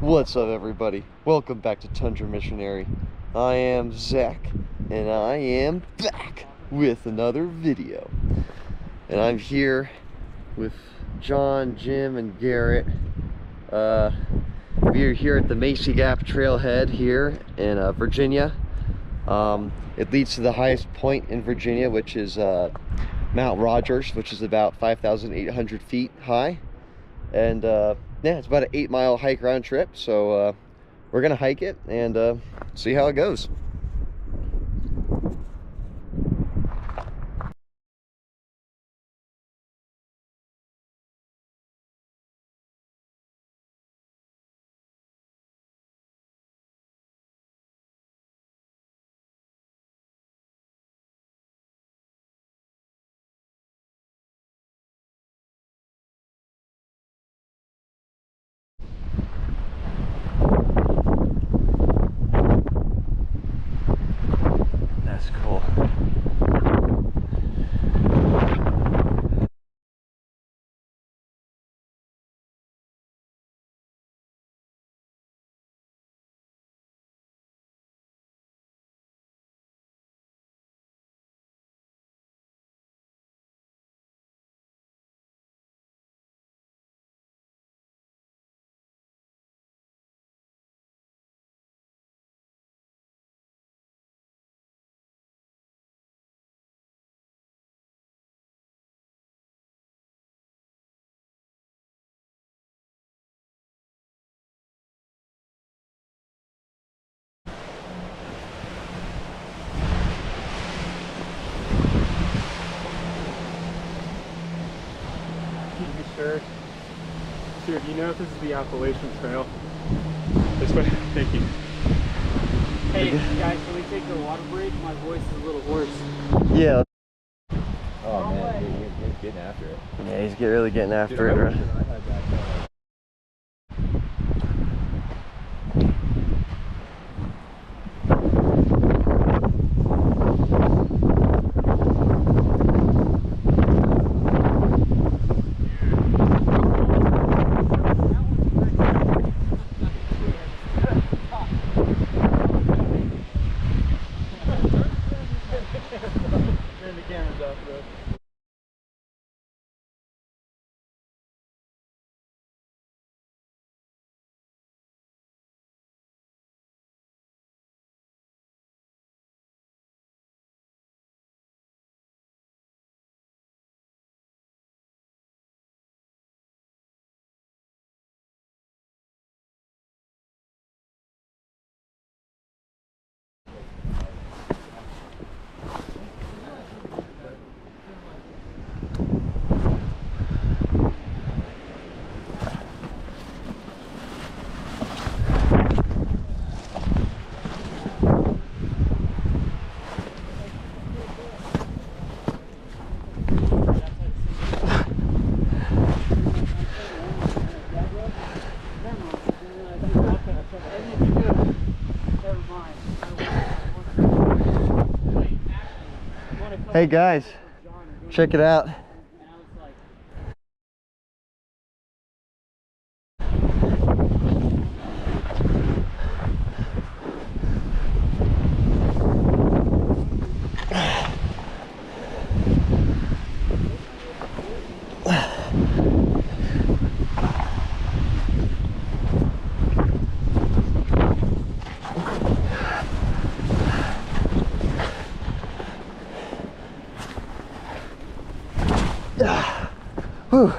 What's up, everybody? Welcome back to Tundra Missionary. I am Zach, and I am back with another video. And I'm here with John, Jim, and Garrett. We're here at the Macy Gap Trailhead here in Virginia. It leads to the highest point in Virginia, which is Mount Rogers, which is about 5,800 feet high. And yeah, it's about an 8-mile hike round trip, so we're gonna hike it and see how it goes. That's cool. Sure. Sir, do you know if this is the Appalachian Trail? This way. Thank you. Hey guys, can we take a water break? My voice is a little hoarse. Yeah. Oh man, he's getting after it. Yeah, he's really getting after it, right? Turn the cameras off, bro. Hey guys, check it out. Whew.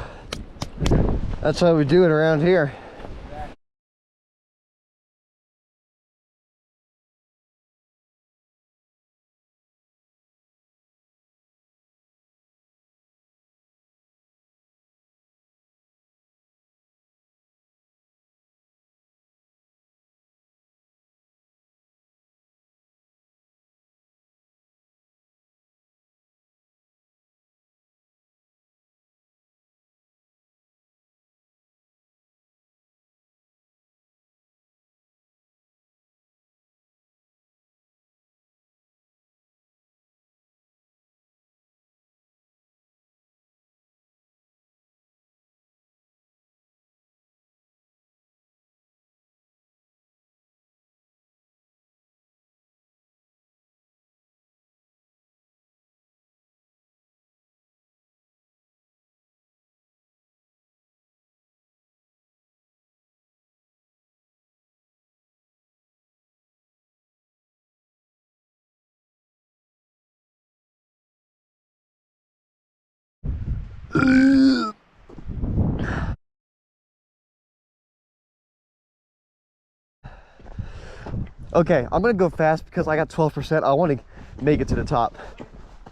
That's how we do it around here. Okay, I'm gonna go fast because I got 12%. I want to make it to the top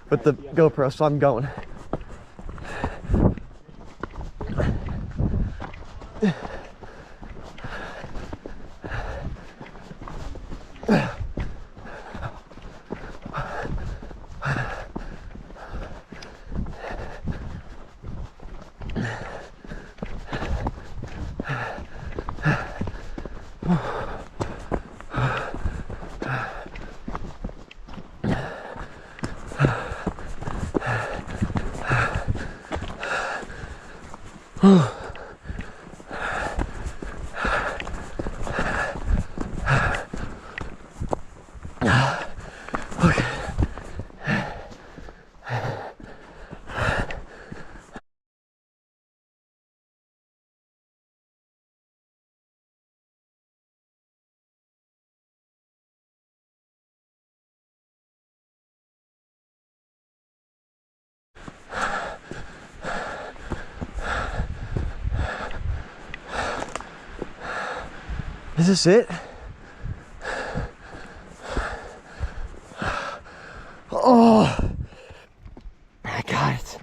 with the GoPro, so I'm going. Is this it? Oh, I got it.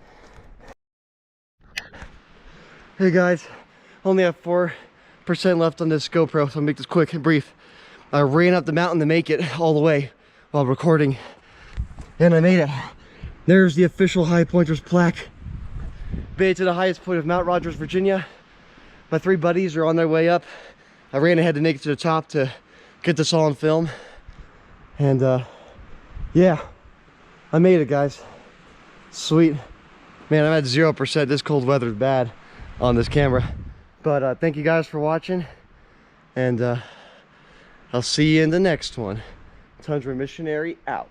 Hey guys, only have 4% left on this GoPro, so I'll make this quick and brief. I ran up the mountain to make it all the way while recording, and I made it. There's the official High Pointers plaque. Made it to the highest point of Mount Rogers, Virginia. My 3 buddies are on their way up. I ran ahead to make it to the top to get this all on film. And yeah, I made it, guys. Sweet. Man, I'm at 0%. This cold weather is bad on this camera. But thank you guys for watching. And I'll see you in the next one. Tundra Missionary out.